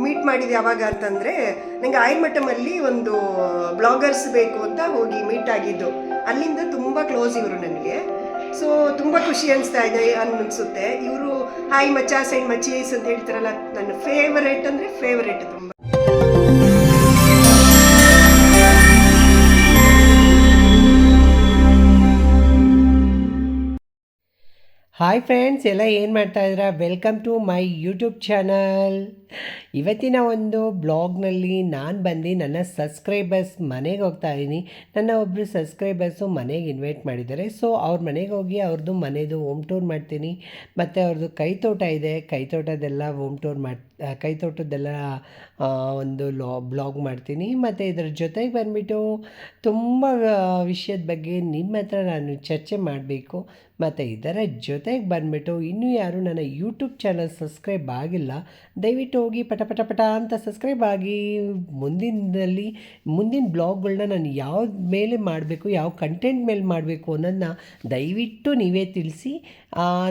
Meet ಮಾಡಿದೆ ಯಾವಾಗ ಅಂತಂದರೆ, ನನಗೆ ಆಯರ್ಮಠಮಲ್ಲಿ ಒಂದು ಬ್ಲಾಗರ್ಸ್ ಬೇಕು ಅಂತ ಹೋಗಿ ಮೀಟ್ ಆಗಿದ್ದು. ಅಲ್ಲಿಂದ ತುಂಬ ಕ್ಲೋಸ್ ಇವರು ನನಗೆ. ಸೊ ತುಂಬ ಖುಷಿ ಅನಿಸ್ತಾ ಇದೆ ಅನಿಸುತ್ತೆ. ಇವರು ಹಾಯ್ ಮಚ್ಚಾ ಸೈಡ್ ಮಚೀಸ್ ಅಂತ ಹೇಳ್ತಾರಲ್ಲ, ನನ್ನ ಫೇವರೇಟ್ ಅಂದರೆ ಫೇವರೇಟ್ ತುಂಬ. ಹಾಯ್ ಫ್ರೆಂಡ್ಸ್, ಎಲ್ಲ ಏನು ಮಾಡ್ತಾಯಿದ್ದೀರಾ? Welcome to my YouTube channel. ಇವತ್ತಿನ ಒಂದು ಬ್ಲಾಗ್ನಲ್ಲಿ ನಾನು ಬಂದು ನನ್ನ ಸಬ್ಸ್ಕ್ರೈಬರ್ಸ್ ಮನೆಗೆ ಹೋಗ್ತಾಯಿದ್ದೀನಿ. ನನ್ನ ಒಬ್ಬರು ಸಬ್ಸ್ಕ್ರೈಬರ್ಸು ಮನೆಗೆ ಇನ್ವೈಟ್ ಮಾಡಿದ್ದಾರೆ. ಸೊ ಅವ್ರ ಮನೆಗೆ ಹೋಗಿ ಅವ್ರದ್ದು ಮನೆಯದು ಹೋಮ್ ಟೂರ್ ಮಾಡ್ತೀನಿ. ಮತ್ತು ಅವ್ರದ್ದು ಕೈತೋಟ ಇದೆ, ಕೈತೋಟದೆಲ್ಲ ಹೋಮ್ ಟೂರ್ ಕೈತೋಟದ್ದೆಲ್ಲ ಒಂದು ಬ್ಲಾಗ್ ಮಾಡ್ತೀನಿ. ಮತ್ತು ಇದರ ಜೊತೆಗೆ ಬಂದುಬಿಟ್ಟು ತುಂಬ ವಿಷಯದ ಬಗ್ಗೆ ನಿಮ್ಮ ಹತ್ರ ನಾನು ಚರ್ಚೆ ಮಾಡಬೇಕು. ಮತ್ತು ಇದರ ಜೊತೆಗೆ ಬಂದುಬಿಟ್ಟು ಇನ್ನೂ ಯಾರು ನನ್ನ ಯೂಟ್ಯೂಬ್ ಚಾನಲ್ ಸಬ್ಸ್ಕ್ರೈಬ್ ಆಗಿಲ್ಲ, ದಯವಿಟ್ಟು ಹೋಗಿ ಪಟ ಅಂತ ಸಬ್ಸ್ಕ್ರೈಬ್ ಆಗಿ. ಮುಂದಿನ ಬ್ಲಾಗ್ಗಳನ್ನ ನಾನು ಯಾವ್ದು ಮೇಲೆ ಮಾಡಬೇಕು, ಯಾವ ಕಂಟೆಂಟ್ ಮೇಲೆ ಮಾಡಬೇಕು ಅನ್ನೋದನ್ನ ದಯವಿಟ್ಟು ನೀವೇ ತಿಳಿಸಿ.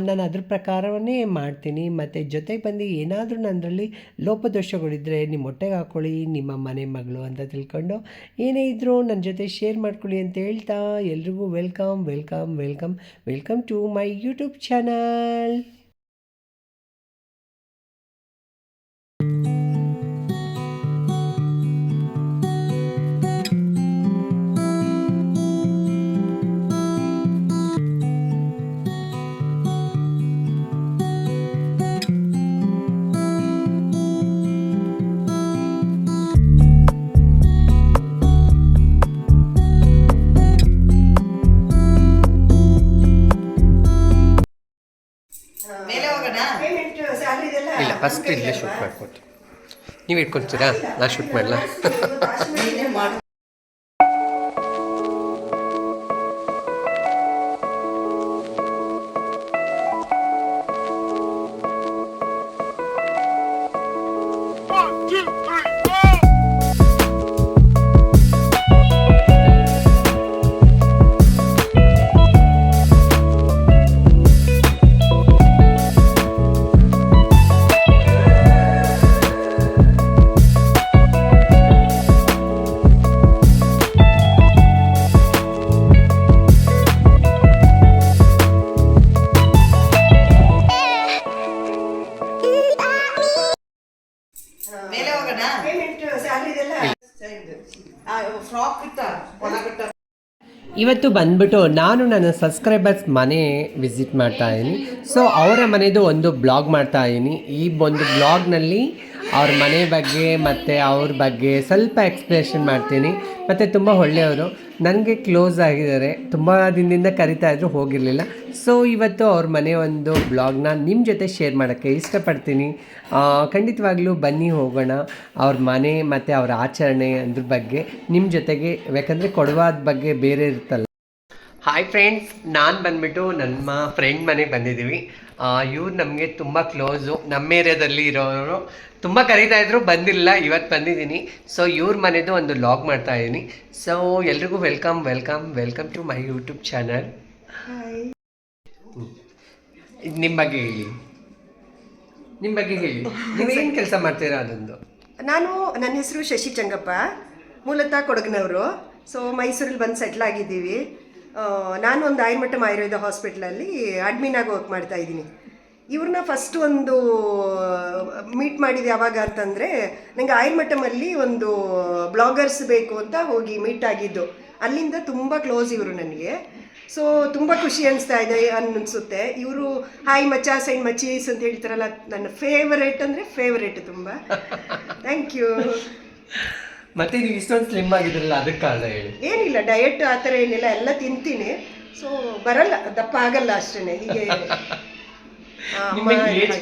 ನಾನು ಅದ್ರ ಪ್ರಕಾರವೇ ಮಾಡ್ತೀನಿ. ಮತ್ತು ಜೊತೆಗೆ ಬಂದು ಏನಾದರೂ ನನ್ನರಲ್ಲಿ ಲೋಪದೋಷಗಳಿದ್ದರೆ ನಿಮ್ಮ ಹೊಟ್ಟೆಗೆ ಹಾಕ್ಕೊಳ್ಳಿ, ನಿಮ್ಮ ಮನೆ ಮಗಳು ಅಂತ ತಿಳ್ಕೊಂಡು ಏನೇ ಇದ್ದರೂ ನನ್ನ ಜೊತೆ ಶೇರ್ ಮಾಡ್ಕೊಳ್ಳಿ ಅಂತ ಹೇಳ್ತಾ ಎಲ್ರಿಗೂ welcome to my YouTube channel. ಇಲ್ಲ, ಫಸ್ಟ್ ಇಲ್ಲೇ ಶೂಟ್ ಮಾಡ್ಕೊಟ್ಟು ನೀವು ಇಟ್ಕೊಳ್ತೀರಾ? ನಾನು ಶೂಟ್ ಮಾಡಲ? ಇವತ್ತು ಬಂದ್ಬಿಟ್ಟು ನಾನು ನನ್ನ ಸಬ್ಸ್ಕ್ರೈಬರ್ಸ್ ಮನೆ ವಿಸಿಟ್ ಮಾಡ್ತಾ ಇದ್ದೀನಿ. ಸೊ ಅವರ ಮನೆಯದು ಒಂದು ಬ್ಲಾಗ್ ಮಾಡ್ತಾ ಇದ್ದೀನಿ. ಈ ಒಂದು ಬ್ಲಾಗ್ನಲ್ಲಿ ಅವ್ರ ಮನೆ ಬಗ್ಗೆ ಮತ್ತು ಅವ್ರ ಬಗ್ಗೆ ಸ್ವಲ್ಪ ಎಕ್ಸ್ಪ್ಲೇಷನ್ ಮಾಡ್ತೀನಿ. ಮತ್ತು ತುಂಬ ಒಳ್ಳೆಯವರು, ನನಗೆ ಕ್ಲೋಸ್ ಆಗಿದ್ದಾರೆ. ತುಂಬ ದಿನದಿಂದ ಕರಿತಾಯಿದ್ರು, ಹೋಗಿರಲಿಲ್ಲ. ಸೊ ಇವತ್ತು ಅವ್ರ ಮನೆ ಒಂದು ಬ್ಲಾಗ್ನ ನಿಮ್ಮ ಜೊತೆ ಶೇರ್ ಮಾಡೋಕ್ಕೆ ಇಷ್ಟಪಡ್ತೀನಿ. ಖಂಡಿತವಾಗ್ಲೂ ಬನ್ನಿ ಹೋಗೋಣ. ಅವ್ರ ಮನೆ ಮತ್ತು ಅವ್ರ ಆಚರಣೆ ಅದ್ರ ಬಗ್ಗೆ ನಿಮ್ಮ ಜೊತೆಗೆ, ಯಾಕಂದರೆ ಕೊಡವಾದ ಬಗ್ಗೆ ಬೇರೆ ಇರುತ್ತಲ್ಲ. ಹಾಯ್ ಫ್ರೆಂಡ್ಸ್, ನಾನು ಬಂದುಬಿಟ್ಟು ನಮ್ಮ ಫ್ರೆಂಡ್ ಮನೆಗೆ ಬಂದಿದ್ದೀವಿ. ಇವ್ರು ನಮಗೆ ತುಂಬ ಕ್ಲೋಸು, ನಮ್ಮ ಏರಿಯಾದಲ್ಲಿ ಇರೋರು. ತುಂಬ ಕರೀತಾಯಿದ್ರು, ಬಂದಿಲ್ಲ. ಇವತ್ತು ಬಂದಿದ್ದೀನಿ. ಸೊ ಇವ್ರ ಮನೆದು ಒಂದು ಲಾಗ್ ಮಾಡ್ತಾ ಇದ್ದೀನಿ. ಸೊ ಎಲ್ರಿಗೂ welcome to my YouTube channel. ನಿಮ್ಮ ಬಗ್ಗೆ ಹೇಳಿ, ನೀವೇನು ಕೆಲಸ ಮಾಡ್ತೀರಾ ಅದೊಂದು? ನನ್ನ ಹೆಸರು ಶಶಿ ಚಂಗಪ್ಪ, ಮೂಲತಃ ಕೊಡಗಿನವರು. ಸೊ ಮೈಸೂರಲ್ಲಿ ಬಂದು ಸೆಟ್ಲ್ ಆಗಿದ್ದೀವಿ. ನಾನು ಒಂದು ಆಯರ್ಮಠಂ ಆಯುರ್ವೇದ ಹಾಸ್ಪಿಟ್ಲಲ್ಲಿ ಅಡ್ಮಿನ್ ಆಗಿ ವರ್ಕ್ ಮಾಡ್ತಾ ಇದ್ದೀನಿ. ಇವ್ರನ್ನ ಫಸ್ಟ್ ಒಂದು ಮೀಟ್ ಮಾಡಿದೆ ಯಾವಾಗ ಅಂತಂದರೆ, ನನಗೆ ಆಯರ್ಮಠಮಲ್ಲಿ ಒಂದು ಬ್ಲಾಗರ್ಸ್ ಬೇಕು ಅಂತ ಹೋಗಿ ಮೀಟ್ ಆಗಿದ್ದು. ಅಲ್ಲಿಂದ ತುಂಬ ಕ್ಲೋಸ್ ಇವರು ನನಗೆ. ಸೊ ತುಂಬ ಖುಷಿ ಅನಿಸ್ತಾ ಇದೆ ಅನಿಸುತ್ತೆ. ಇವರು ಹಾಯ್ ಮಚ್ಚಾ ಸೈಡ್ ಮಚೀಸ್ ಅಂತ ಹೇಳ್ತಾರಲ್ಲ, ನನ್ನ ಫೇವರೇಟ್ ಅಂದರೆ ಫೇವರೇಟ್ ತುಂಬ. Thank you. ಮತ್ತೆ ನೀವು ಇಷ್ಟೊಂದು ಸ್ಲಿಮ್ ಆಗಿದ್ರಲ್ಲ, ಅದಕ್ಕೆ ಕಾರಣ ಹೇಳಿ. ಏನಿಲ್ಲ, ಡಯಟ್ ಆ ಥರ ಏನಿಲ್ಲ, ಎಲ್ಲ ತಿಂತೀನಿ. ಸೊ ಬರಲ್ಲ, ದಪ್ಪ ಆಗಲ್ಲ ಅಷ್ಟೇ. ಹೀಗೆ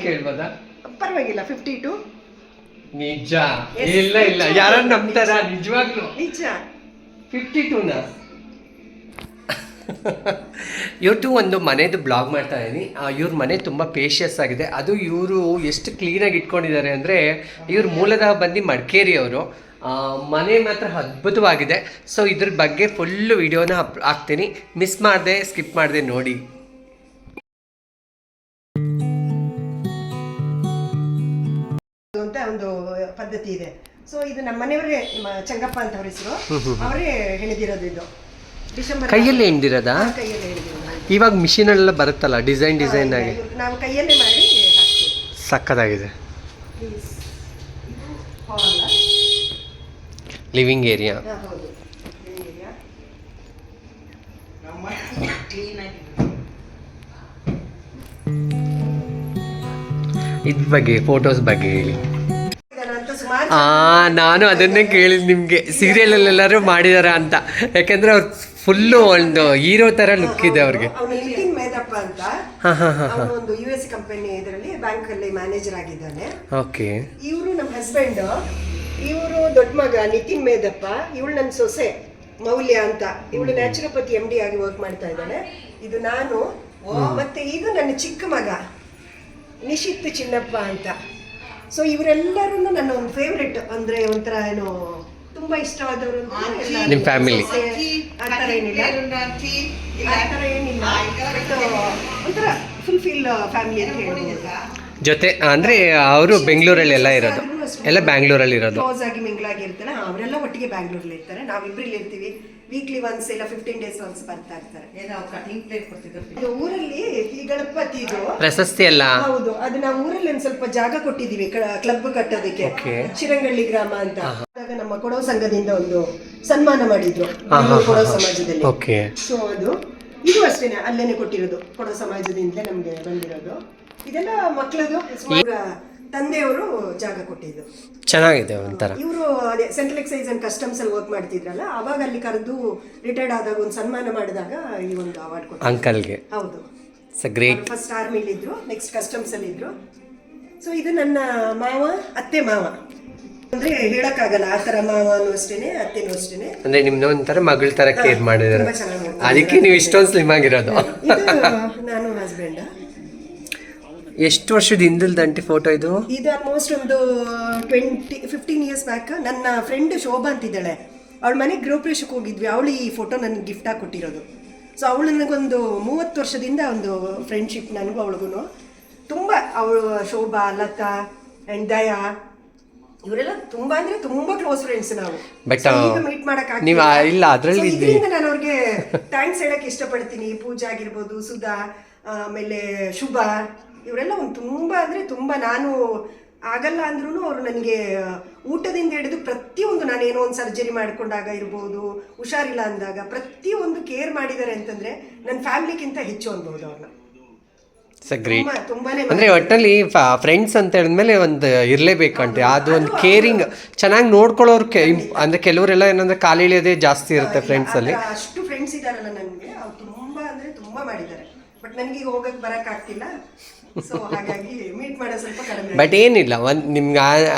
ಕೇಳ್ಬೋದಾ? ಪರವಾಗಿಲ್ಲ, 52. ನಿಜ? ಇಲ್ಲ, ಯಾರು ನಂಬ್ತಾರ? ನಿಜವಾಗ್ಲೂ ನಿಜ. 52ನಾ? ಇವತ್ತು ಒಂದು ಮನೆದು ಬ್ಲಾಗ್ ಮಾಡ್ತಾ ಇದ್ದೀನಿ. ಇವ್ರ ಮನೆ ತುಂಬ ಪೇಷಿಯಸ್ ಆಗಿದೆ. ಅದು ಇವರು ಎಷ್ಟು ಕ್ಲೀನಾಗಿ ಇಟ್ಕೊಂಡಿದ್ದಾರೆ ಅಂದರೆ, ಇವ್ರ ಮೂಲದ ಬಂದು ಮಡಿಕೇರಿ ಅವರು. ಮನೆ ಮಾತ್ರ ಅದ್ಭುತವಾಗಿದೆ. ಸೊ ಇದ್ರ ಬಗ್ಗೆ ಫುಲ್ಲು ವಿಡಿಯೋನ ಹಾಕ್ತೀನಿ, ಮಿಸ್ ಮಾಡಿದೆ, ಸ್ಕಿಪ್ ಮಾಡಿದೆ ನೋಡಿ. ಅಂತ ಒಂದು ಪದ್ಧತಿ ಇದೆ. ಸೊ ಇದು ನಮ್ಮ ಮನೆಯವರೇ, ಚಂಗಪ್ಪ ಅಂತ ಅವ್ರ ಹೆಸರು, ಅವರೇ ಹೆಣೆದಿರೋದು ಇದು. ಡಿಸೆಂಬರ್ ಕೈಯಲ್ಲಿ ಹೆಣ್ದಿರೋದಾ? ಕೈಯಲ್ಲೇ ಹೆಣೆದಿರೋದು. ಇವಾಗ ಮಿಷಿನಲ್ಲೆಲ್ಲ ಬರುತ್ತಲ್ಲ ಡಿಸೈನ್ ಆಗಿ, ನಾವು ಕೈಯಲ್ಲೇ ಮಾಡಿ ಹಾಕ್ತೀವಿ. ಸಕ್ಕತ್ತಾಗಿದೆ. Living area. ಹೌದು, ಇದ್ರ ಬಗ್ಗೆ, ಫೋಟೋಸ್ ಬಗ್ಗೆ ಹೇಳಿ. ಸುಮಾರು ನಾನು ಅದನ್ನೇ ಕೇಳಿದ್ ನಿಮಗೆ, ಸೀರಿಯಲಲ್ಲೆಲ್ಲರೂ ಮಾಡಿದಾರ ಅಂತ. ಯಾಕಂದ್ರೆ ಅವ್ರು ಫುಲ್ಲು ಒಂದು ಹೀರೋ ತರ ಲುಕ್ ಇದೆ ಅವ್ರಿಗೆ. ಅವನು ನಿತಿನ್ ಮೇದಪ್ಪ ಅಂತ, ಅವನು ಒಂದು US ಕಂಪನಿ ಇದರಲ್ಲಿ ಬ್ಯಾಂಕ್ ಅಲ್ಲಿ ಮ್ಯಾನೇಜರ್ ಆಗಿದ್ದಾನೆ. ಓಕೆ. ಇವರು ನಮ್ಮ ಹಸ್ಬೆಂಡ್, ಇವರು ದೊಡ್ಡ ಮಗ ನಿತಿನ್ ಮೇದಪ್ಪ, ಇವಳು ನನ್ನ ಸೊಸೆ ಮೌಲ್ಯ ಅಂತ, ಇವಳು ನ್ಯಾಚುರೋಪತಿ MD ಆಗಿ ವರ್ಕ್ ಮಾಡ್ತಾ ಇದ್ದಾಳೆ. ಇದು ನಾನು, ಮತ್ತೆ ಇದು ನನ್ನ ಚಿಕ್ಕ ಮಗ ನಿಶಿತ್ ಚಿನ್ನಪ್ಪ ಅಂತ. ಸೊ ಇವರೆಲ್ಲರೂ ನನ್ನ ಒಂದು ಫೇವ್ರೆಟ್, ಅಂದ್ರೆ ಒಂಥರ ಏನೋ ತುಂಬಾ ಇಷ್ಟವಾದವರು ಅಂತ. ನಿಮ್ಮ ಫ್ಯಾಮಿಲಿ ಆ ಥರ ಏನಿಲ್ಲ, ಒಂಥರ ಫುಲ್ಫಿಲ್ ಫ್ಯಾಮಿಲಿ ಅಂತ ಹೇಳ್ಬೋದು. ಜೊತೆ ಅಂದ್ರೆ ಅವರು ಬೆಂಗಳೂರಲ್ಲಿ ಎಲ್ಲ ಇರೋದು, ಎಲ್ಲ ಬ್ಯಾಂಗ್ಳೂರಲ್ಲಿ ಇರೋದು. ಕ್ಲೋಸ್ ಆಗಿ ಮಿಂಗ್ಲಾಗಿ ಇರ್ತಾರೆ. ಅವರೆಲ್ಲ ಒಟ್ಟಿಗೆ ಬ್ಯಾಂಗ್ಳೂರಲ್ಲಿ ಇರ್ತಾರೆ, ನಾವಿಬ್ರಲ್ಲಿ ಇರ್ತೀವಿ. ವೀಕ್ಲಿ ಒನ್ಸ್ ಇಲ್ಲ 15 days ಒನ್ಸ್ ಬರ್ತಾ ಇರ್ತಾರೆ. ಇದು ಊರಲ್ಲಿ ಈ ಗಣಪತಿ ಇದು ಪ್ರಶಸ್ತಿ ಅಲ್ಲ? ಹೌದು, ಅದು ನಾವು ಊರಲ್ಲಿ ಒಂದ್ ಸ್ವಲ್ಪ ಜಾಗ ಕೊಟ್ಟಿದೀವಿ ಕ್ಲಬ್ ಕಟ್ಟೋದಕ್ಕೆ, ಶಿರಂಗಳ್ಳಿ ಗ್ರಾಮ ಅಂತ. ಆಗ ನಮ್ಮ ಕೊಡವ ಸಂಘದಿಂದ ಒಂದು ಸನ್ಮಾನ ಮಾಡಿದ್ರು ಕೊಡವ ಸಮಾಜದಲ್ಲಿ. ಸೊ ಅದು ಇದು ಅಷ್ಟೇನೆ, ಅಲ್ಲೇನೆ ಕೊಟ್ಟಿರೋದು, ಕೊಡವ ಸಮಾಜದಿಂದ ನಮ್ಗೆ ಬಂದಿರೋದು. ಇದೆಲ್ಲ ಮಕ್ಕಳದು, ತಂದೆಯವರು ಜಾಗ ಕೊಟ್ಟಿದ್ದು. ಚೆನ್ನಾಗಿದೆ ಒಂಥರ. ಇವರು ಅದೇ ಸೆಂಟ್ರಲ್ ಎಕ್ಸೈಸ್ ಅಂಡ್ ಕಸ್ಟಮ್ಸ್ ಅಲ್ಲಿ ವರ್ಕ್ ಮಾಡ್ತಿದ್ರಲ್ಲ, ಅವಾಗ ಅಲ್ಲಿ ಕರೆದು ರಿಟೈರ್ಡ್ ಆದಾಗ ಒಂದು ಸನ್ಮಾನ ಮಾಡಿದಾಗ ಈ ಒಂದು ಅವಾರ್ಡ್ ಕೊಟ್ಟರು ಅಂಕಲ್ಗೆ. ಹೌದು, ಗ್ರೇಟ್. ಫಸ್ಟ್ ಆರ್ಮಿಲಿ ಇದ್ರು, ನೆಕ್ಸ್ಟ್ ಕಸ್ಟಮ್ಸ್ ಅಲ್ಲಿ ಇದ್ರು. ಸೊ ಇದು ನನ್ನ ಮಾವ, ಅತ್ತೆ ಮಾವ ಅಂದ್ರೆ ಹೇಳಕ್ಕಾಗಲ್ಲ, ಆ ತರ ಮಾವನು ಅಷ್ಟೇನೆ, ಅತ್ತೆನೂ ಅಷ್ಟೇನೆ. ಅಂದ್ರೆ ನಿಮ್ನ ಒಂಥರ ಮಗಳ ತರ ಕೇರ್ ಮಾಡಿದಾರೆ, ತುಂಬಾ ಚೆನ್ನಾಗಿ. ಅದಕ್ಕೆ ನೀವು ಇಷ್ಟೊಂದು ಸ್ಲಿಮ್ ಆಗಿರೋದು. ಇದು ನಾನು ಹಸ್ಬೆಂಡ್. ಎಷ್ಟು ವರ್ಷದ ಹಿಂದಲ್ದಂಟಿ ಫೋಟೋ ಇದು? ಇದು ಆಲ್ಮೋಸ್ಟ್ ಒಂದು 15 years ಬ್ಯಾಕ್. ನನ್ನ ಫ್ರೆಂಡ್ ಶೋಭಾ ಅಂತಿದ್ದಾಳೆ, ಅವಳ ಮನೆಗೆ ಗೃಹಪ್ರವೇಶಕ್ಕೆ ಹೋಗಿದ್ವಿ, ಅವಳು ಈ ಫೋಟೋ ನನಗೆ ಗಿಫ್ಟ್ ಆಗಿ ಕೊಟ್ಟಿರೋದು. ಸೊ ಅವಳು ನನಗೊಂದು 30 ವರ್ಷದಿಂದ ಒಂದು ಫ್ರೆಂಡ್ಶಿಪ್, ನನಗೂ ಅವಳಿಗೂ ತುಂಬ. ಅವಳು ಶೋಭಾ, ಲತಾ ಆ್ಯಂಡ್ ದಯಾ ಇವರೆಲ್ಲ ತುಂಬಾ ಅಂದ್ರೆ ತುಂಬಾ ಕ್ಲೋಸ್ ಫ್ರೆಂಡ್ಸ್ ನಾವು. ಬಟ್ ಮೀಟ್ ಮಾಡಕ್ ನೀವು ಇಲ್ಲ ಅದರಲ್ಲಿ ಇದರಿಂದ ನಾನು ಅವ್ರಿಗೆ ಥ್ಯಾಂಕ್ಸ್ ಹೇಳಕ್ ಇಷ್ಟಪಡ್ತೀನಿ. ಪೂಜಾ ಆಗಿರ್ಬೋದು, ಸುಧಾ, ಆಮೇಲೆ ಶುಭ, ಇವರೆಲ್ಲ ಒಂದು ತುಂಬಾ ಅಂದ್ರೆ ತುಂಬಾ. ನಾನು ಆಗಲ್ಲ ಅಂದ್ರೂ ಅವರು ನನಗೆ ಊಟದಿಂದ ಹಿಡಿದು ಪ್ರತಿಯೊಂದು, ನಾನೇನೋ ಒಂದು ಸರ್ಜರಿ ಮಾಡ್ಕೊಂಡಾಗ ಇರ್ಬೋದು, ಹುಷಾರಿಲ್ಲ ಅಂದಾಗ ಪ್ರತಿಯೊಂದು ಕೇರ್ ಮಾಡಿದ್ದಾರೆ ಅಂತಂದ್ರೆ ನನ್ನ ಫ್ಯಾಮಿಲಿಗಿಂತ ಹೆಚ್ಚು ಅನ್ಬೋದು ಅವ್ರನ್ನ. ಗ್ರೇಟ್. ಅಂದ್ರೆ ಒಟ್ಟಲ್ಲಿ ಫ್ರೆಂಡ್ಸ್ ಅಂತ ಹೇಳಿದ್ಮೇಲೆ ಒಂದು ಇರಲೇಬೇಕಂತೆ, ಅದು ಒಂದು ಕೇರಿಂಗ್, ಚೆನ್ನಾಗಿ ನೋಡ್ಕೊಳ್ಳೋರು. ಅಂದ್ರೆ ಕೆಲವರೆಲ್ಲ ಏನಂದ್ರೆ ಕಾಲಿಳಿಯೋದೇ ಜಾಸ್ತಿ ಇರುತ್ತೆ ಫ್ರೆಂಡ್ಸ್ ಅಲ್ಲಿ. ಅಷ್ಟು ಫ್ರೆಂಡ್ಸ್ ಇದಾರಲ್ಲ ನನಗೆ, ಅವ್ರು ತುಂಬಾ ಅಂದ್ರೆ ತುಂಬಾ ಮಾಡಿದ್ದಾರೆ. ಬಟ್ ನನಗೆ ಈಗ ಹೋಗಕ್ ಬರಕ್ ಆಗ್ತಿಲ್ಲ, ಸೊ ಹಾಗಾಗಿ ಮೀಟ್ ಮಾಡೋದು ಸ್ವಲ್ಪ ಕಡಿಮೆ. ಬಟ್ ಏನಿಲ್ಲ, ಒಂದು ನಿಮ್ಗೆ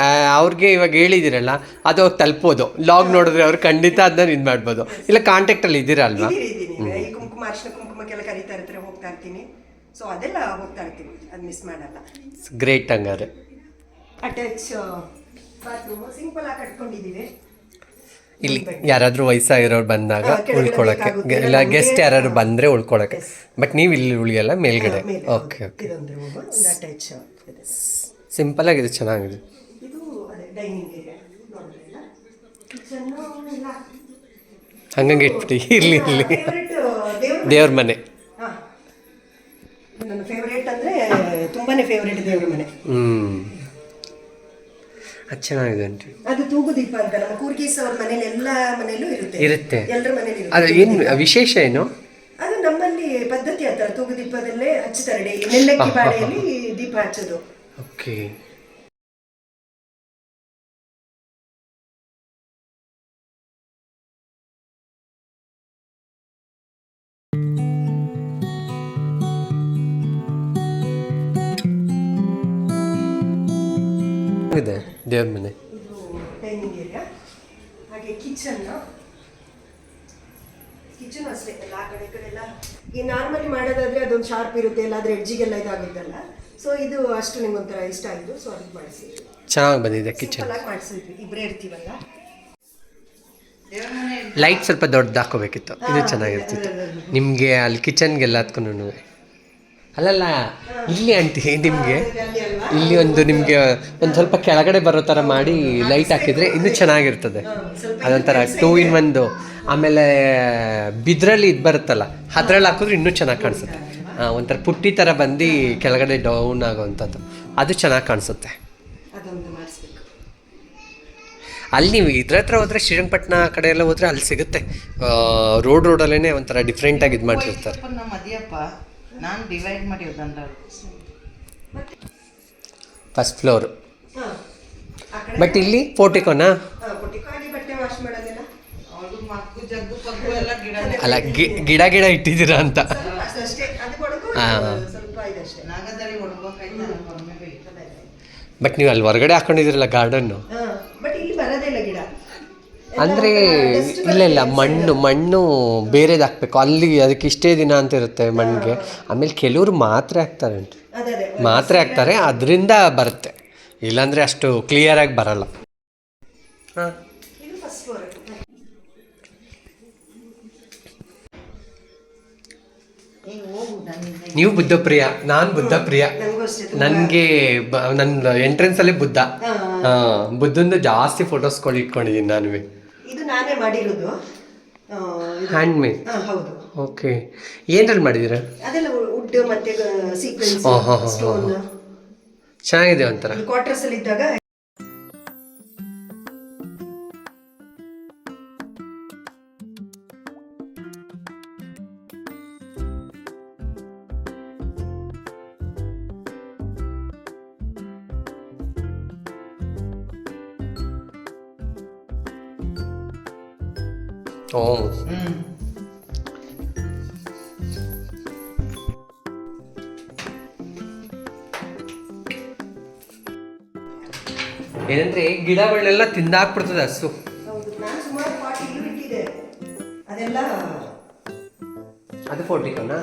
ಅವ್ರಿಗೆ ಇವಾಗ ಹೇಳಿದಿರಲ್ಲ, ಅದು ಅವ್ರು ತಲುಪೋದು. ಲಾಗ್ ನೋಡಿದ್ರೆ ಅವ್ರು ಖಂಡಿತ ಅದನ್ನ ಇದು ಮಾಡ್ಬೋದು. ಇಲ್ಲ ಕಾಂಟ್ಯಾಕ್ಟ್ ಅಲ್ಲಿ ಇದ್ದೀರಾ ಅಲ್ವಾ? ಈ ಕುಂಕುಮ, ಅರ್ಶಿನ ಕುಂಕುಮಕ್ಕೆಲ್ಲ ಕರೀತಾ ಇರ್ತಾರೆ, ಹೋಗ್ತಾ ಇರ್ತೀನಿ. ಸೊ ಅದೆಲ್ಲ ಹೋಗ್ತಾ ಇರ್ತೀವಿ, ಅದು ಮಿಸ್ ಮಾಡಲ್ಲ. ಗ್ರೇಟ್. ಹಂಗಾರೆ ಅಟ್ಯಾಚ್ ಬಾತ್ರೂಮ್ ಸಿಂಪಲ್ ಆಗಿ ಕಟ್ಕೊಂಡಿದ್ದೀವಿ. ಇಲ್ಲಿ ಯಾರಾದ್ರೂ ವಯಸ್ಸಾಗಿರೋರು ಬಂದಾಗ ಉಳ್ಕೊಳಕ್ಕೆ, ಇಲ್ಲ ಗೆಸ್ಟ್ ಯಾರು ಬಂದ್ರೆ ಉಳ್ಕೊಳಕ್ಕೆ. ಬಟ್ ನೀವು ಇಲ್ಲಿ ಉಳಿಯಲ್ಲ, ಮೇಲ್ಗಡೆ. Okay okay. ಅಟ್ಯಾಚ್ ಸಿಂಪಲ್ ಆಗಿದೆ, ಚೆನ್ನಾಗಿದೆ. ಇದು ಅದೇ ಡೈನಿಂಗ್ ಏರಿಯಾ ನೋಡಿದ್ರಲ್ಲ, ಕಿಚನ್ ಎಲ್ಲ ಹಂಗಂಗೆ ಇಟ್ಬಿಟ್ಟು ಇರ್ಲಿ ಇರ್ಲಿ. ದೇವ್ರ ಮನೆ ನನ್ನ ಫೇವ್ರೇಟ್ ಅಂದ್ರೆ ತುಂಬಾನೇ ಫೇವ್ರೇಟ್ ದೇವ್ರ ಮನೆ. ಅದು ಚೆನ್ನಾಗಿದೆ ಆಂಟಿ. ಅದು ತೂಗುದೀಪ ಅಂತ ನಮ್ಮ ಕೂರ್ಗೀಸ್ ಅವ್ರ ಮನೇಲಿ ಎಲ್ಲ ಮನೇಲೂ ಇರುತ್ತೆ, ಎಲ್ಲರ ಮನೇಲಿ. ಅದು ಏನು ವಿಶೇಷ ಏನು? ಅದು ನಮ್ಮಲ್ಲಿ ಪದ್ಧತಿ ಆ ಥರ ತೂಗುದೀಪದಲ್ಲೇ ಹಚ್ತಾರೆ ಡೈಲಿ, ನೆಲ್ಲಕ್ಕಿ ಬಾಳೆಯಲ್ಲಿ ದೀಪ ಹಚ್ಚೋದು. ಓಕೆ. ಇದೆ ದೇವ್ರ ಮನೆ. ಇದು ಡೈನಿಂಗ್ ಏರಿಯಾ, ಹಾಗೆ ಕಿಚನ್ ಅಷ್ಟೇ. ಎಲ್ಲ ಆ ಕಡೆ ಕಡೆ ಎಲ್ಲ ಈ ನಾರ್ಮಲಿ ಮಾಡೋದಾದ್ರೆ ಅದೊಂದು ಶಾರ್ಪ್ ಇರುತ್ತೆ, ಎಲ್ಲಾದ್ರೆ ಎಡ್ಜಿಗೆಲ್ಲ ಇದಾಗುತ್ತಲ್ಲ. ಸೊ ಇದು ಅಷ್ಟು ನಿಮ್ಗೊಂಥರ ಇಷ್ಟ ಆಗಿದ್ದು, ಸೊ ಅದಕ್ಕೆ ಮಾಡಿಸಿದ್ವಿ. ಚೆನ್ನಾಗಿ ಬಂದಿದೆ ಕಿಚನ್. ಮಾಡಿಸಿದ್ವಿ, ಇಬ್ಬರೇ ಇರ್ತೀವಲ್ಲ. ಲೈಟ್ ಸ್ವಲ್ಪ ದೊಡ್ಡದು ಹಾಕೋಬೇಕಿತ್ತು, ಇದು ಚೆನ್ನಾಗಿರ್ತಿತ್ತು ನಿಮಗೆ ಅಲ್ಲಿ ಕಿಚನ್ಗೆಲ್ಲ ಹತ್ಕೊಂಡು. ಅಲ್ಲಲ್ಲ ಇಲ್ಲಿ ಆಂಟಿ ನಿಮಗೆ ಇಲ್ಲಿ ಒಂದು ನಿಮಗೆ ಒಂದು ಸ್ವಲ್ಪ ಕೆಳಗಡೆ ಬರೋ ಥರ ಮಾಡಿ ಲೈಟ್ ಹಾಕಿದರೆ ಇನ್ನೂ ಚೆನ್ನಾಗಿರ್ತದೆ. ಅದೊಂಥರ 2 in 1. ಆಮೇಲೆ ಬಿದ್ರಲ್ಲಿ ಇದು ಬರುತ್ತಲ್ಲ ಅದ್ರಲ್ಲಿ ಹಾಕಿದ್ರೆ ಇನ್ನೂ ಚೆನ್ನಾಗಿ ಕಾಣಿಸುತ್ತೆ. ಒಂಥರ ಪುಟ್ಟಿ ಥರ ಬಂದು ಕೆಳಗಡೆ ಡೌನ್ ಆಗೋವಂಥದ್ದು ಅದು ಚೆನ್ನಾಗಿ ಕಾಣಿಸುತ್ತೆ. ಅದೊಂದು ಮಾಡಿಸ್ಬೇಕು. ಅಲ್ಲಿ ನೀವು ಇದ್ರ ಹತ್ರ ಹೋದರೆ ಶ್ರೀರಂಗಪಟ್ಟಣ ಕಡೆ ಎಲ್ಲ ಹೋದರೆ ಅಲ್ಲಿ ಸಿಗುತ್ತೆ. ರೋಡಲ್ಲೇ ಒಂಥರ ಡಿಫ್ರೆಂಟಾಗಿ ಇದು ಮಾಡಿರ್ತಾರೆ. ನಮ್ಮ ಮದಿಯಪ್ಪ ನಾನು ಡಿವೈಡ್ ಮಾಡಿ ಫಸ್ಟ್ ಫ್ಲೋರು. ಹಾಂ ಆ ಕಡೆ ಬಟ್ ಇಲ್ಲಿ ಪೋರ್ಟಿಕೋನಾ? ಪುಟ್ಟಿಕಾಗಿ ಬಟ್ಟೆ ವಾಶ್ ಮಾಡೋದಿಲ್ಲ. ಅವ್ರು ಮಗ್ಗು ಜಗ್ಗು ಪಗ್ಗು ಎಲ್ಲ ಗಿಡ ಅಲ್ಲ ಗಿಡ ಇಟ್ಟಿದ್ದೀರಾ ಅಂತ. ಅಷ್ಟೇ ಅದು ಕೊಡಗು ಹಾಂ. ಸ್ವಲ್ಪ ಇದಷ್ಟೇ. ನಾಗದಲ್ಲಿ ಹೊಡ್ಬೇಕಾಯ್ತು ನಾನು ಹೊರಮೆ ಬೇಕು. ಬಟ್ ನೀವು ಅಲ್ಲಿ ಹೊರಗಡೆ ಹಾಕೊಂಡಿದ್ದೀರಲ್ಲ ಗಾರ್ಡನ್ನು. ಹಾಂ ಬಟ್ ಇಲ್ಲಿ ಬರೋದೇ ಇಲ್ಲ ಗಿಡ. ಅಂದರೆ ಇಲ್ಲ ಮಣ್ಣು ಬೇರೆದು ಹಾಕ್ಬೇಕು. ಅಲ್ಲಿ ಅದಕ್ಕೆ ಇಷ್ಟೇ ದಿನ ಅಂತ ಇರುತ್ತೆ ಮಣ್ಣಿಗೆ. ಆಮೇಲೆ ಕೆಲವರು ಮಾತ್ರೆ ಹಾಕ್ತಾರೆ ಅದೇ ಮಾತ್ರೆ ಹಾಕ್ತಾರೆ, ಅದರಿಂದ ಬರುತ್ತೆ. ಇಲ್ಲಾಂದರೆ ಅಷ್ಟು ಕ್ಲಿಯರಾಗಿ ಬರಲ್ಲ. ಹಾಂ, ಇದು ಫಸ್ಟ್ ಫ್ಲೋರ್. ನೀವು ಬುದ್ಧಪ್ರಿಯ, ನಾನು ಬುದ್ಧಪ್ರಿಯ. ನನಗೂ ಅಷ್ಟೇ. ನನಗೆ ನನ್ನ ಎಂಟ್ರೆನ್ಸಲ್ಲೇ ಬುದ್ಧ. ಹಾಂ, ಬುದ್ಧಂದು ಜಾಸ್ತಿ ಫೋಟೋಸ್ಗಳು ಇಟ್ಕೊಂಡಿದ್ದೀನಿ ನಾನು. ಇದು ನಾನೇ ಮಾಡಿರೋದು. ಹ್ಯಾಂಡ್ಮೇಡ್. ಹೌದು. ಓಕೆ, ಏನ್ರಲ್ಲಿ ಮಾಡಿದ್ದೀರಾ? ಅದೆಲ್ಲ ವುಡ್ ಮತ್ತೆ ಸೀಕ್ವೆನ್ಸ್ ಸ್ಟೋನ್. ಚೆನ್ನಾಗಿದೆ ಒಂಥರ. ಕ್ವಾರ್ಟರ್ಸ್ ಅಲ್ಲಿ ಇದ್ದಾಗ ಓ, ಏನಂದ್ರೆ ಗಿಡಗಳನ್ನೆಲ್ಲ ತಿಂದಾಕ್ಬಿಡ್ತದೆ ಹಸು. ಹೌದು, ನಾನು ಸುಮಾರು ಪಾಟ್ ಇಲ್ಲೂ ಇಟ್ಟಿದೆ. ಅದೆಲ್ಲ ಅದು ಫೋರ್ಟಿಕೋನಾ?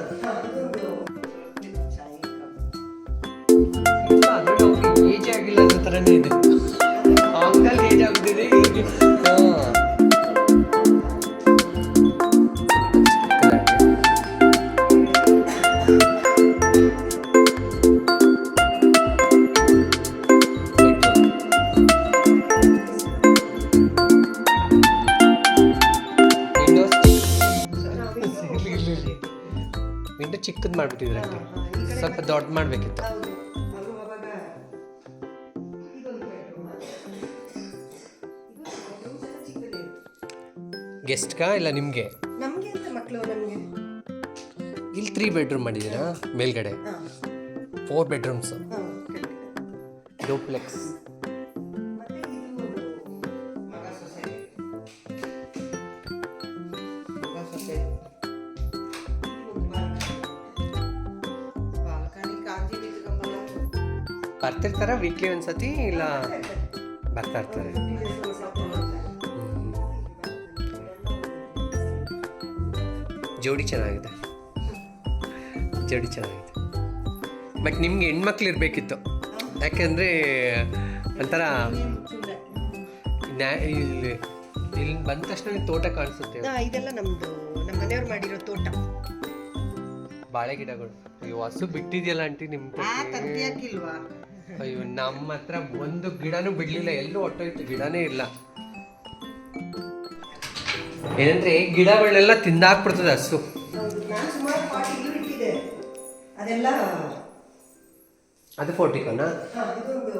ಏಜ್ ಆಗಿಲ್ಲ ಅನ್ನೋ ಥರನೇ ಇದೆ. ಅಂಕಲ್ ಏಜ್ ಆಗ್ಬಿಟ್ಟಿದೆ ಈಗ. ವಿಂಡೋ ಚಿಕ್ಕದು ಮಾಡ್ಬಿಟ್ಟಿದ್ರೆ ಸ್ವಲ್ಪ ದೊಡ್ಡ ಮಾಡಬೇಕಿತ್ತು. ಗೆಸ್ಟ್ಗಾ ಇಲ್ಲ ನಿಮಗೆ? ನಮಗೆ ಅಂತ ಮಕ್ಕಳು ನಮಗೆ. ಇಲ್ಲಿ 3 bedroom ಮಾಡಿದ್ದೀರಾ? ಮೇಲ್ಗಡೆ 4 bedrooms. ಡೂಪ್ಲೆಕ್ಸ್. ಮಗ ಸೊಸೆ ಮಗ ಸೊಸೆ ಬಾಲ್ಕನಿ ಕಾಂಜಿ ನಿಂತ್ಕೊಂಬಲ್ಲ. ಬರ್ತಿರ್ತಾರ ವೀಕ್ಲಿ ಒಂದ್ಸತಿ ಇಲ್ಲ ಬರ್ತಾ ಇರ್ತಾರೆ. ಜೋಡಿ ಚೆನ್ನಾಗಿದೆ. ಬಟ್ ನಿಮ್ಗೆ ಹೆಣ್ಮಕ್ಳು ಇರಬೇಕಿತ್ತು. ಯಾಕೆಂದರೆ ಒಂಥರ ಇಲ್ಲಿ ಬಂದ ತಕ್ಷಣ ತೋಟ ಕಾಣಿಸುತ್ತೆ. ಇದೆಲ್ಲ ನಮ್ದು ನಮ್ಮ ಮನೆಯವ್ರು ಮಾಡಿರೋ ತೋಟ. ಬಾಳೆ ಗಿಡಗಳು. ಅಯ್ಯೋ, ಹಸು ಬಿಟ್ಟಿದೆಯಲ್ಲ ಆಂಟಿ ನಿಮ್ಮ. ತಂದಿಯಾಕಿಲ್ವಾ? ಅಯ್ಯೋ, ನಮ್ಮ ಹತ್ರ ಒಂದು ಗಿಡನೂ ಬಿಡಲಿಲ್ಲ. ಎಲ್ಲೂ ಹೊಟ್ಟೋಯ್ತು, ಗಿಡನೇ ಇಲ್ಲ. ಏನಂದ್ರೆ ಗಿಡಗಳನ್ನೆಲ್ಲ ತಿಂದಾಕ್ಬಿಡ್ತದೆ ಹಸು. ನಾನು ಸುಮಾರು ಪಾಟ್ ಇಲ್ಲೂ ಇಟ್ಟಿದೆ. ಅದೆಲ್ಲ ಅದು ಫೋರ್ಟಿಕೋನಾ? ಇದೊಂದು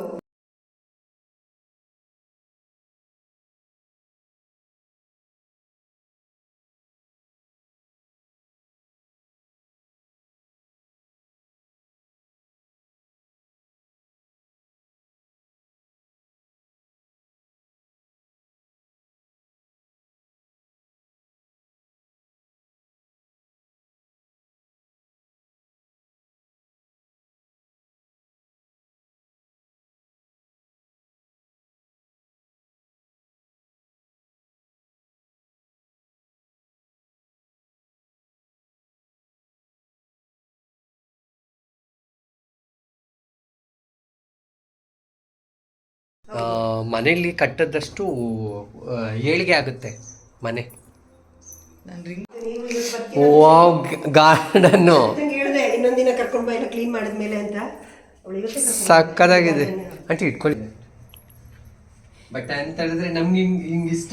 ಮನೆಯಲ್ಲಿ ಕಟ್ಟದಷ್ಟು ಏಳಿಗೆ ಆಗುತ್ತೆ ಮನೆ. ಗಾರ್ಡನ್ನು ಹೇಳಿದೆ ಇನ್ನೊಂದಿನ ಕರ್ಕೊಂಡು ಬಾ ಕ್ಲೀನ್ ಮಾಡಿದ್ಮೇಲೆ ಅಂತ. ಅವಳು ಇವತ್ತೇ ಕರ್ಕೊಂಡು ಸಕ್ಕದಾಗಿದೆ ಬಂದಿದ್ದಾಳೆ. ಆಂಟಿ ಇಟ್ಕೊಳ್ಳಿ. ಬಟ್ ಅಂತ ಹೇಳಿದ್ರೆ ನಮ್ಗೆ ಹಿಂಗ್ ಇಷ್ಟ,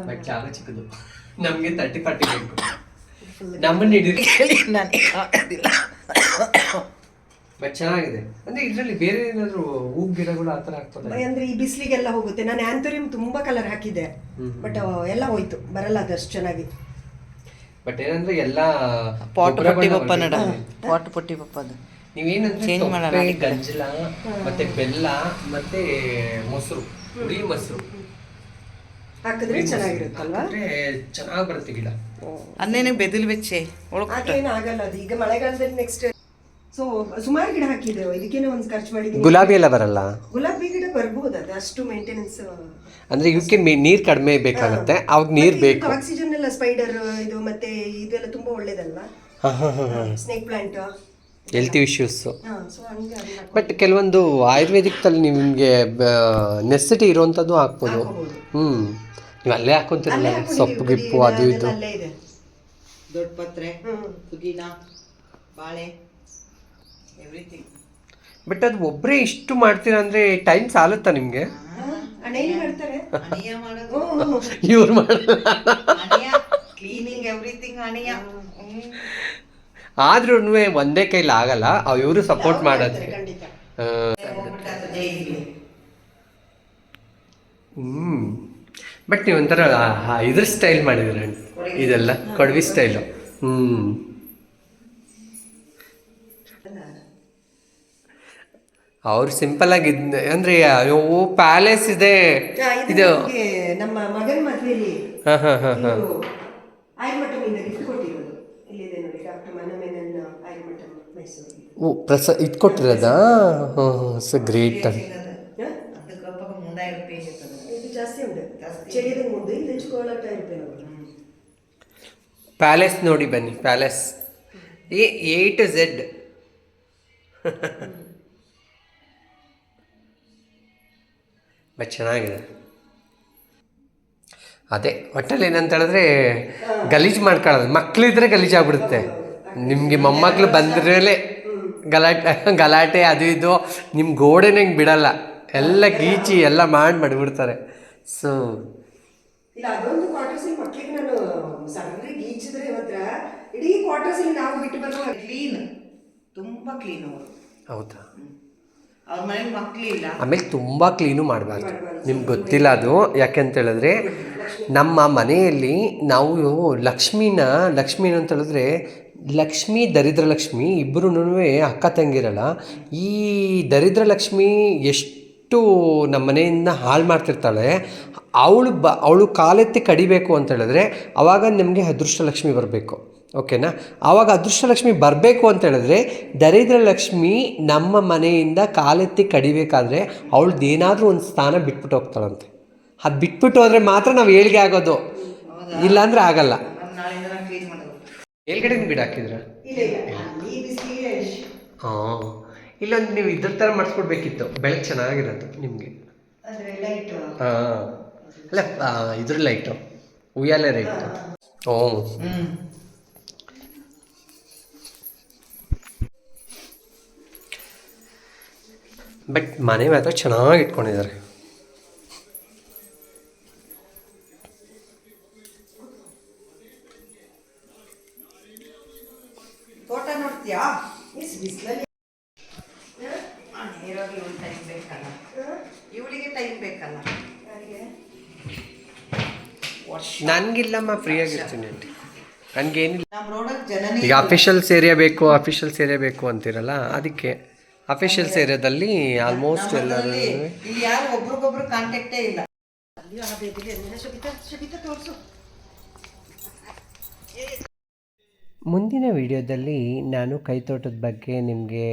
ಬಟ್ ಜಾಗ ಚಿಕ್ಕದು, ನಮ್ಗೆ 30-40 ಬೇಕು. ನಮ್ಮನ್ನ ಹಿಡಿದು ನನಗೆ ಆಗೋದಿಲ್ಲ. ಬಟ್ ಚೆನ್ನಾಗಿದೆ. ಅಂದ್ರೆ ಇದ್ರಲ್ಲಿ ಬೇರೆ ಏನಾದ್ರು ಹೂ ಗಿಡಗಳು ಆತರ ಆಗ್ತದೆ ಅಂದ್ರೆ ಈ ಬಿಸಿಲಿಗೆಲ್ಲ ಹೋಗುತ್ತೆ. ನಾನು ಆಂಥೋರಿಯಂ ತುಂಬಾ ಕಲರ್ ಹಾಕಿದ್ದೆ, ಬಟ್ ಎಲ್ಲ ಹೋಯ್ತು, ಬರಲ್ಲ ಅದಷ್ಟು ಚೆನ್ನಾಗಿ. ಬಟ್ ಏನಂದ್ರೆ ಎಲ್ಲ ಪಾಟ್ ಗೊಬ್ಬರ ಪಟ್ಟಿ ಬಣ್ಣ ಪಪ್ಪ ನಡ ಬರ್ತದೆ. ಪಾಟ್ ಪಟ್ಟಿ ಪಪ್ಪದು ನೀವೇನಂದ್ರೆ Change ಮಾಡೋಣ ತೊಪ್ಪೆ, ಅದಕ್ಕೆ. ಗಂಜಲ ಮತ್ತೆ ಬೆಲ್ಲ ಮತ್ತೆ ಮೊಸರು, ಹುಳಿ ಮೊಸರು ಹಾಕಿದ್ರೆ ಚೆನ್ನಾಗಿರುತ್ತಲ್ವಾ? ಚೆನ್ನಾಗಿ ಬರುತ್ತೆ ಗಿಡ. ಅನ್ನೇನೆ ಬೆದಲ್ ಬೆಚ್ಚೆ ಒಳಗೆ ಅದೇನು ಆಗಲ್ಲ, ಅದು ಈಗ ಮಳೆಗಾಲದಲ್ಲಿ ನೆಕ್ಸ್ಟ್. ಸೊ ಸುಮಾರು ಗಿಡ ಹಾಕಿದ್ದೇವೆ, ಇದಕ್ಕೇನೆ ಒಂದು ಖರ್ಚು ಮಾಡಿದ್ದೀನಿ. ಗುಲಾಬಿ ಎಲ್ಲ ಬರಲ್ಲ. ಗುಲಾಬಿ ಗಿಡ ಬರ್ಬೋದು, ಅದು ಅಷ್ಟು ಮೇಂಟೆನೆನ್ಸ್. ಅಂದ್ರೆ ಇವಕ್ಕೆ ನೀರ್ ಕಡಿಮೆ ಬೇಕಾಗುತ್ತೆ, ಅವಾಗ ನೀರ್ ಬೇಕು. ಆಕ್ಸಿಜನ್ ಎಲ್ಲ ಸ್ಪೈಡರ್ ಇದು ಮತ್ತೆ ಇದೆಲ್ಲ ತುಂಬಾ ಒಳ್ಳೇದಲ್ವಾ, snake plant, health issues. So ಹಂಗೆ ಅದನ್ನ ಬಟ್ ಕೆಲವೊಂದು ಆಯುರ್ವೇದಿಕ್ದಲ್ಲಿ ನಿಮಗೆ ನೆಸಿಟಿ ಇರುವಂಥದ್ದು ಹಾಕ್ಬೋದು. ನೀವು ಅಲ್ಲೇ ಹಾಕೊಂತೀರಲ್ಲ, ಸೊಪ್ಪು ಗಿಪ್ಪು ಅದು ಇದು. ಅಲ್ಲೇ ಇದೆ. ದೊಡ್ಡ ಪತ್ರೆ, ಪುದೀನ, ಬಾಳೆ, ಎವ್ರಿಥಿಂಗ್. ಬಟ್ ಅದು ಒಬ್ಬರೇ ಇಷ್ಟು ಮಾಡ್ತೀರಾ ಅಂದ್ರೆ ಟೈಮ್ ಸಾಲುತ್ತಾ ನಿಮಗೆ? ಡೈಲಿ ಮಾಡ್ತಾರೆ. ಅಣಿಯ ಮಾಡೋದು, ಇವ್ರು ಮಾಡಲ್ಲ. ಅಣಿಯ ಕ್ಲೀನಿಂಗ್ ಎವ್ರಿಥಿಂಗ್ ಅಣಿಯ. ಆದ್ರೂ ಒಂದೇ ಕೈಲಿ ಆಗಲ್ಲ, ಇವರು ಸಪೋರ್ಟ್ ಮಾಡೋದು. ಖಂಡಿತ. ಬಟ್ ನೀವು ಒಂಥರ ಇದ್ರ ಸ್ಟೈಲ್ ಮಾಡಿದ್ರೆ ಇದೆಲ್ಲ ಕೊಡವಿ ಸ್ಟೈಲು. ಅವ್ರು ಸಿಂಪಲ್ ಆಗಿ ಅಂದ್ರೆ ಪ್ಯಾಲೇಸ್ ಇದೆ ಇದು. ನಮ್ಗೆ ನಮ್ಮ ಮಗನ ಮದುವೆಯಲ್ಲಿ ಹಾ ಹಾ ಹಾ ಹಾ ಆಯುರ್ಮಠಮಿಂದ ಗಿಫ್ಟ್ ಕೊಟ್ಟಿರೋದು. ಇಲ್ಲಿದೆ ನೋಡಿ, ಡಾಕ್ಟರ್ ಮನಮೇನನ್ ಆಯುರ್ಮಠಂ ಮೈಸೂರು. ಇದು ಕೊಟ್ಟಿರೋದಾ? So great. ಇದು ಜಾಸ್ತಿ ಉಂಟು, ಚೆಡಿದ ಮುಂದೆ ಇದು ಹೆಚ್ಕೊಳ್ಳೋಟ ಇರ್ತೇನೆ. ಪ್ಯಾಲೇಸ್ ನೋಡಿ ಬನ್ನಿ, palace A to Z. But ಚೆನ್ನಾಗಿದೆ. ಅದೇ ಒಟ್ಟಲ್ಲಿ ಏನಂತ ಹೇಳಿದ್ರೆ ಗಲೀಜು ಮಾಡ್ಕೊಳ್ಳೋದು, ಮಕ್ಕಳಿದ್ರೆ ಗಲೀಜಾಗ್ಬಿಡುತ್ತೆ. ನಿಮಗೆ ಮೊಮ್ಮಕ್ಕಳು ಬಂದ್ರೇ ಗಲಾಟೆ ಅದು ಇದು, ನಿಮ್ಮ ಗೋಡೆನ ಹಿಂಗೆ ಬಿಡಲ್ಲ, ಎಲ್ಲ ಗೀಚಿ ಎಲ್ಲ ಮಾಡಿಬಿಡ್ತಾರೆ. ಸೊ ಇಲ್ಲ, ಅದೊಂದು ಕ್ವಾರ್ಟರ್ಸ್ ಅಲ್ಲಿ ಮಕ್ಕಳಿಗೆ ನಾನು ಸಣ್ಣ ಗೀಚಿದ್ರೆ ಮಾತ್ರ ಇಡೀ ಕ್ವಾರ್ಟರ್ಸ್ ಅಲ್ಲಿ ನಾವು ಬಿಟ್ಟು ಬರುವ ಕ್ಲೀನ್, ತುಂಬಾ ಕ್ಲೀನ್ ಅವರು. ಹೌದಾ? ಅವ್ರ ಮನೇಲಿ ಮಕ್ಕಳಿಲ್ಲ. ಆಮೇಲೆ ತುಂಬ ಕ್ಲೀನು ಮಾಡಬಾರ್ದು. ನಿಮ್ಗೆ ಗೊತ್ತಿಲ್ಲ ಅದು ಯಾಕೆ ಅಂತ ಹೇಳಿದ್ರೆ, ನಮ್ಮ ಮನೆಯಲ್ಲಿ ನಾವು ಲಕ್ಷ್ಮಿ ಅಂತ ಹೇಳಿದ್ರೆ, ಲಕ್ಷ್ಮಿ ದರಿದ್ರ ಲಕ್ಷ್ಮಿ ಇಬ್ಬರೂ ಅಕ್ಕ ತಂಗಿರಲ್ಲ. ಈ ದರಿದ್ರ ಲಕ್ಷ್ಮಿ ಎಷ್ಟು ನಮ್ಮ ಮನೆಯಿಂದ ಹಾಳು ಮಾಡ್ತಿರ್ತಾಳೆ. ಅವಳು ಕಾಲೆತ್ತಿ ಕಡಿಬೇಕು ಅಂತ ಹೇಳಿದ್ರೆ ಆವಾಗ ನಮಗೆ ಅದೃಷ್ಟಲಕ್ಷ್ಮಿ ಬರಬೇಕು. ಓಕೆನಾ? ಆವಾಗ ಅದೃಷ್ಟಲಕ್ಷ್ಮಿ ಬರಬೇಕು ಅಂತ ಹೇಳಿದ್ರೆ ದರಿದ್ರ ಲಕ್ಷ್ಮಿ ನಮ್ಮ ಮನೆಯಿಂದ ಕಾಲೆತ್ತಿ ಕಡಿಬೇಕಾದ್ರೆ ಅವಳದ್ದು ಏನಾದರೂ ಒಂದು ಸ್ಥಾನ ಬಿಟ್ಬಿಟ್ಟು ಹೋಗ್ತಾಳಂತೆ. ಅದು ಬಿಟ್ಬಿಟ್ಟು ಹೋದರೆ ಮಾತ್ರ ನಾವು ಏಳಿಗೆ ಆಗೋದು, ಇಲ್ಲಾಂದರೆ ಆಗಲ್ಲ. ನಾಳೆಯಿಂದ ನಾನು ಕ್ಲೀನ್ ಮಾಡೋದು. ಮೇಲ್ಗಡೆ ಗಿಡ ಹಾಕಿದ್ರ? ಇಲ್ಲ ಈ ಬಿಸಿಲಿಗೆ ಹಾಂ, ಇಲ್ಲೊಂದು ನೀವು ಇದ್ರ ಥರ ಮಾಡಿಸ್ಕೊಡ್ಬೇಕಿತ್ತು, ಬೆಳಕು ಚೆನ್ನಾಗಿರೋದು ನಿಮಗೆ. ಅಂದ್ರೆ ಲೈಟ್. ಹಾಂ, ಅಲ್ಲ ಇದ್ರ ಲೈಟು, ಉಯ್ಯಾಲೆ ಲೈಟು. ಬಟ್ ಮನೆ ಮಾತ್ರ ಚೆನ್ನಾಗಿ ಇಟ್ಕೊಂಡಿದ್ದಾರೆ. ತೋಟ ನೋಡ್ತೀಯಾ? ಬಿಸಿಲಲ್ಲಿ ನೇರವಾಗಿ ಇವಳು ಟೈಮ್ ಬೇಕಲ್ಲ, ಇವಳಿಗೆ ಟೈಮ್ ಬೇಕಲ್ಲ. ನನಗಿಲ್ಲಮ್ಮ, ಫ್ರೀಯಾಗಿರ್ತೀನಿ ಆಂಟಿ, ನನಗೇನಿಲ್ಲ. ನಮ್ಮ ರೋಡಲ್ಲಿ ಜನನೇ ಈಗ ಅಫಿಷಿಯಲ್ಸ್ ಏರಿಯಾ ಬೇಕು ಅಂತೀರಲ್ಲ, ಅದಕ್ಕೆ ಅಫಿಷಿಯಲ್ಸ್ ಏರಿಯಾದಲ್ಲಿ ಆಲ್ಮೋಸ್ಟ್ ಎಲ್ಲರೂ ಇಲ್ಲಿ ಯಾರು ಒಬ್ರಿಗೊಬ್ರು ಕಾಂಟ್ಯಾಕ್ಟೇ ಇಲ್ಲ. ತೋರಿಸು. ಮುಂದಿನ ವಿಡಿಯೋದಲ್ಲಿ ನಾನು ಕೈತೋಟದ ಬಗ್ಗೆ ನಿಮಗೆ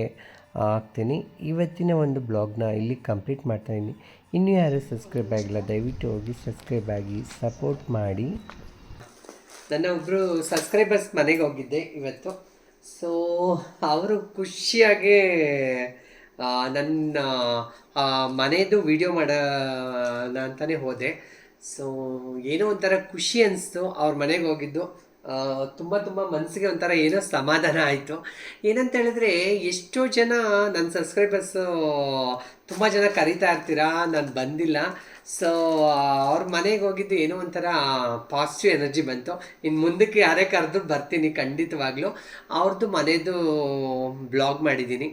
ಹಾಕ್ತೀನಿ. ಇವತ್ತಿನ ಒಂದು ಬ್ಲಾಗ್ನ ಇಲ್ಲಿ ಕಂಪ್ಲೀಟ್ ಮಾಡ್ತಾಯಿದ್ದೀನಿ. ಇನ್ನೂ ಯಾರು ಸಬ್ಸ್ಕ್ರೈಬ್ ಆಗಿಲ್ಲ, ದಯವಿಟ್ಟು ಹೋಗಿ ಸಬ್ಸ್ಕ್ರೈಬ್ ಆಗಿ ಸಪೋರ್ಟ್ ಮಾಡಿ. ನನ್ನ ಒಬ್ಬರು ಸಬ್ಸ್ಕ್ರೈಬರ್ಸ್ ಮನೆಗೆ ಹೋಗಿದ್ದೆ ಇವತ್ತು. ಸೊ ಅವರು ಖುಷಿಯಾಗಿ ನನ್ನ ಮನೆಯದು ವಿಡಿಯೋ ಮಾಡೋಣ ಅಂತಲೇ ಹೋದೆ. ಸೊ ಏನೋ ಒಂಥರ ಖುಷಿ ಅನಿಸ್ತು ಅವ್ರ ಮನೆಗೆ ಹೋಗಿದ್ದು. ತುಂಬ ತುಂಬ ಮನಸ್ಸಿಗೆ ಒಂಥರ ಏನೋ ಸಮಾಧಾನ ಆಯಿತು. ಏನಂತ ಹೇಳಿದ್ರೆ ಎಷ್ಟೋ ಜನ ನನ್ನ ಸಬ್ಸ್ಕ್ರೈಬರ್ಸು ತುಂಬ ಜನ ಕರೀತಾ ಇರ್ತೀರಾ, ನಾನು ಬಂದಿಲ್ಲ. ಸೊ ಅವ್ರ ಮನೆಗೆ ಹೋಗಿದ್ದು ಏನೋ ಒಂಥರ ಪಾಸಿಟಿವ್ ಎನರ್ಜಿ ಬಂತು. ಇನ್ನು ಮುಂದಕ್ಕೆ ಯಾರೇ ಕರೆದು ಬರ್ತೀನಿ ಖಂಡಿತವಾಗ್ಲೂ. ಅವ್ರದ್ದು ಮನೆಯದು ಬ್ಲಾಗ್ ಮಾಡಿದ್ದೀನಿ.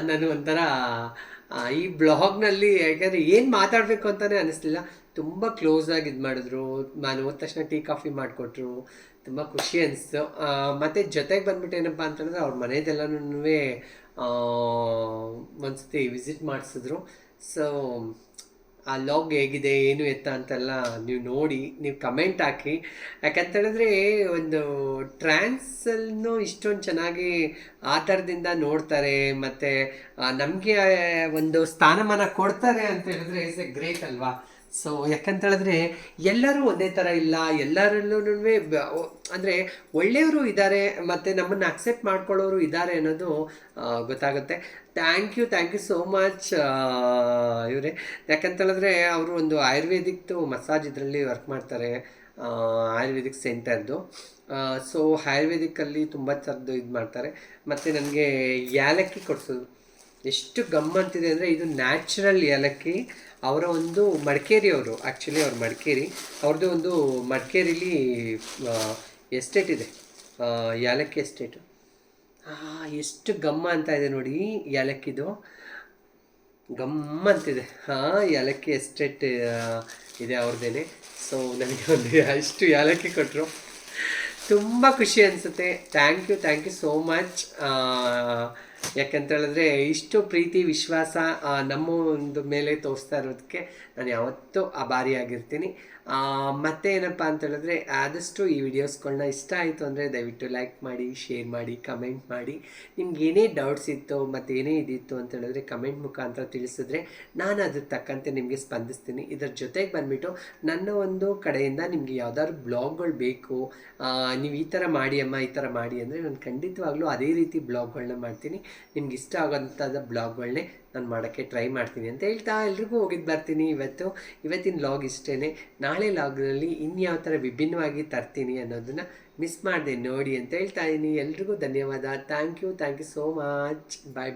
ನಾನು ಒಂಥರ ಈ ಬ್ಲಾಗ್ನಲ್ಲಿ ಯಾಕಂದರೆ ಏನು ಮಾತಾಡಬೇಕು ಅಂತಲೇ ಅನ್ನಿಸ್ಲಿಲ್ಲ. ತುಂಬ ಕ್ಲೋಸಾಗಿ ಇದು ಮಾಡಿದ್ರು. ನಾನು ಹೋದ ತಕ್ಷಣ ಟೀ ಕಾಫಿ ಮಾಡಿಕೊಟ್ರು. ತುಂಬ ಖುಷಿ ಅನಿಸ್ತು. ಮತ್ತು ಜೊತೆಗೆ ಬಂದ್ಬಿಟ್ಟು ಏನಪ್ಪ ಅಂತಂದರೆ ಅವ್ರ ಮನೆಯದೆಲ್ಲನೂ ಒಂದ್ಸತಿ ವಿಸಿಟ್ ಮಾಡಿಸಿದ್ರು. ಸೊ ಆ ಲಾಗ್ ಹೇಗಿದೆ ಏನು ಎತ್ತ ಅಂತೆಲ್ಲ ನೀವು ನೋಡಿ, ನೀವು ಕಮೆಂಟ್ ಹಾಕಿ. ಯಾಕಂತೇಳಿದ್ರೆ ಒಂದು ಟ್ರಾನ್ಸನ್ನು ಇಷ್ಟೊಂದು ಚೆನ್ನಾಗಿ ಆ ಥರದಿಂದ ನೋಡ್ತಾರೆ ಮತ್ತು ನಮಗೆ ಒಂದು ಸ್ಥಾನಮಾನ ಕೊಡ್ತಾರೆ ಅಂತ ಹೇಳಿದ್ರೆ ಇಟ್ಸ್ ಎ ಗ್ರೇಟ್ ಅಲ್ವಾ. ಸೊ ಯಾಕಂತೇಳಿದ್ರೆ ಎಲ್ಲರೂ ಒಂದೇ ಥರ ಇಲ್ಲ, ಎಲ್ಲರಲ್ಲೂ ಅಂದರೆ ಒಳ್ಳೆಯವರು ಇದ್ದಾರೆ ಮತ್ತು ನಮ್ಮನ್ನು ಅಕ್ಸೆಪ್ಟ್ ಮಾಡ್ಕೊಳ್ಳೋರು ಇದ್ದಾರೆ ಅನ್ನೋದು ಗೊತ್ತಾಗುತ್ತೆ. ಥ್ಯಾಂಕ್ ಯು ಸೋ ಮಚ್ ಇವರೇ. ಯಾಕಂತೇಳಿದ್ರೆ ಅವರು ಒಂದು ಆಯುರ್ವೇದಿಕ್ದು ಮಸಾಜ್ ಇದರಲ್ಲಿ ವರ್ಕ್ ಮಾಡ್ತಾರೆ, ಆಯುರ್ವೇದಿಕ್ ಸೆಂಟರ್ದು. ಸೊ ಆಯುರ್ವೇದಿಕ್ಕಲ್ಲಿ ತುಂಬ ಥರದ್ದು ಇದು ಮಾಡ್ತಾರೆ. ಮತ್ತು ನನಗೆ ಯಾಲಕ್ಕಿ ಕೊಡಿಸೋದು ಎಷ್ಟು ಗಮ್ಮಂತಿದೆ ಅಂದರೆ, ಇದು ನ್ಯಾಚುರಲ್ ಏಲಕ್ಕಿ. ಅವರ ಒಂದು ಮಡಿಕೇರಿಯವರು, ಆ್ಯಕ್ಚುಲಿ ಅವ್ರು ಮಡಿಕೇರಿ, ಅವ್ರದ್ದು ಒಂದು ಮಡಿಕೇರಿಲಿ ಎಸ್ಟೇಟ್ ಇದೆ, ಯಾಲಕ್ಕಿ ಎಸ್ಟೇಟು. ಎಷ್ಟು ಗಮ್ಮ ಅಂತ ಇದೆ ನೋಡಿ ಯಾಲಕ್ಕಿದು, ಗಮ್ಮಂತಿದೆ. ಯಾಲಕ್ಕಿ ಎಸ್ಟೇಟ್ ಇದೆ ಅವ್ರದ್ದೇನೆ. ಸೊ ನನಗೆ ಒಂದು ಅಷ್ಟು ಯಾಲಕ್ಕಿ ಕೊಟ್ಟರು, ತುಂಬ ಖುಷಿ ಅನಿಸುತ್ತೆ. Thank you so much. ಯಾಕಂತೇಳಿದ್ರೆ ಇಷ್ಟು ಪ್ರೀತಿ ವಿಶ್ವಾಸ ನಮ್ಮ ಒಂದು ಮೇಲೆ ತೋರಿಸ್ತಾ ಇರೋದಕ್ಕೆ ನಾನು ಯಾವತ್ತೂ ಆಭಾರಿಯಾಗಿರ್ತೀನಿ. ಮತ್ತು ಏನಪ್ಪ ಅಂತೇಳಿದ್ರೆ ಆದಷ್ಟು ಈ ವಿಡಿಯೋಸ್ಗಳನ್ನ ಇಷ್ಟ ಆಯಿತು ಅಂದರೆ ದಯವಿಟ್ಟು ಲೈಕ್ ಮಾಡಿ, ಶೇರ್ ಮಾಡಿ, ಕಮೆಂಟ್ ಮಾಡಿ. ನಿಮ್ಗೆ ಏನೇ ಡೌಟ್ಸ್ ಇತ್ತು ಮತ್ತು ಏನೇ ಇದಿತ್ತು ಅಂತ ಹೇಳಿದ್ರೆ ಕಮೆಂಟ್ ಮುಖಾಂತರ ತಿಳಿಸಿದ್ರೆ ನಾನು ಅದ್ರ ತಕ್ಕಂತೆ ನಿಮಗೆ ಸ್ಪಂದಿಸ್ತೀನಿ. ಇದರ ಜೊತೆಗೆ ಬಂದುಬಿಟ್ಟು ನನ್ನ ಒಂದು ಕಡೆಯಿಂದ ನಿಮಗೆ ಯಾವ್ದಾದ್ರು ಬ್ಲಾಗ್ಗಳು ಬೇಕು, ನೀವು ಈ ಥರ ಮಾಡಿ ಅಮ್ಮ, ಈ ಥರ ಮಾಡಿ ಅಂದರೆ ನಾನು ಖಂಡಿತವಾಗ್ಲೂ ಅದೇ ರೀತಿ ಬ್ಲಾಗ್ಗಳನ್ನ ಮಾಡ್ತೀನಿ. ನಿಮ್ಗೆ ಇಷ್ಟ ಆಗೋಂಥದ್ದು ಬ್ಲಾಗ್ಗಳನ್ನೇ ನಾನು ಮಾಡೋಕ್ಕೆ ಟ್ರೈ ಮಾಡ್ತೀನಿ ಅಂತ ಹೇಳ್ತಾ ಎಲ್ರಿಗೂ ಹೋಗಿದ್ದು ಬರ್ತೀನಿ. ಇವತ್ತಿನ ಲಾಗ್ ಇಷ್ಟೇ. ನಾಳೆ ಲಾಗ್ನಲ್ಲಿ ಇನ್ಯಾವ ಥರ ವಿಭಿನ್ನವಾಗಿ ತರ್ತೀನಿ ಅನ್ನೋದನ್ನು ಮಿಸ್ ಮಾಡಿದೆ ನೋಡಿ ಅಂತ ಹೇಳ್ತಾ ಇದ್ದೀನಿ. ಎಲ್ರಿಗೂ ಧನ್ಯವಾದ. Thank you so much. Bye.